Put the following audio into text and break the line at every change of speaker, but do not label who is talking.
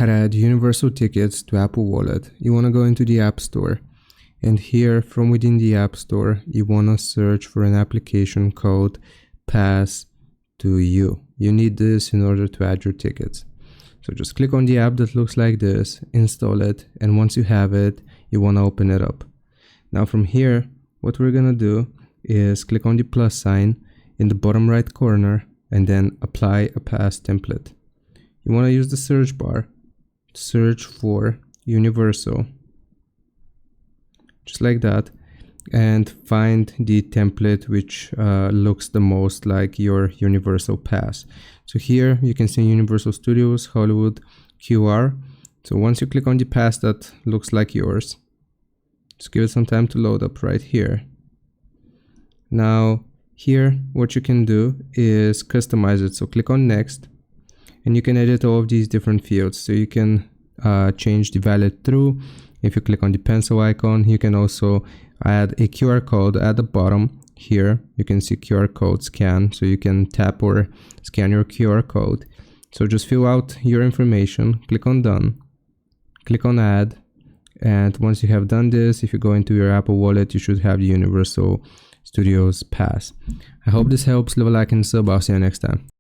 how to add Universal Tickets to Apple Wallet. You want to go into the App Store, and here from within the App Store you want to search for an application called Pass to You. You need this in order to add your tickets. So just click on the app that looks like this, install it, and once you have it, you want to open it up. Now from here, what we're gonna do is click on the plus sign in the bottom right corner and then apply a pass template. You want to use the search bar to search for Universal, just like that, and find the template which looks the most like your Universal Pass. So here you can see Universal Studios Hollywood QR. So once you click on the pass that looks like yours, just give it some time to load up right here. Now here what you can do is customize it. So click on next and you can edit all of these different fields. So you can change the valid through. If you click on the pencil icon, you can also add a QR code at the bottom. Here you can see QR code scan, so you can tap or scan your QR code. So just fill out your information, click on done, click on add, and once you have done this, if you go into your Apple Wallet, you should have the Universal Studios Pass. I hope this helps. Leave a like and sub. I'll see you next time.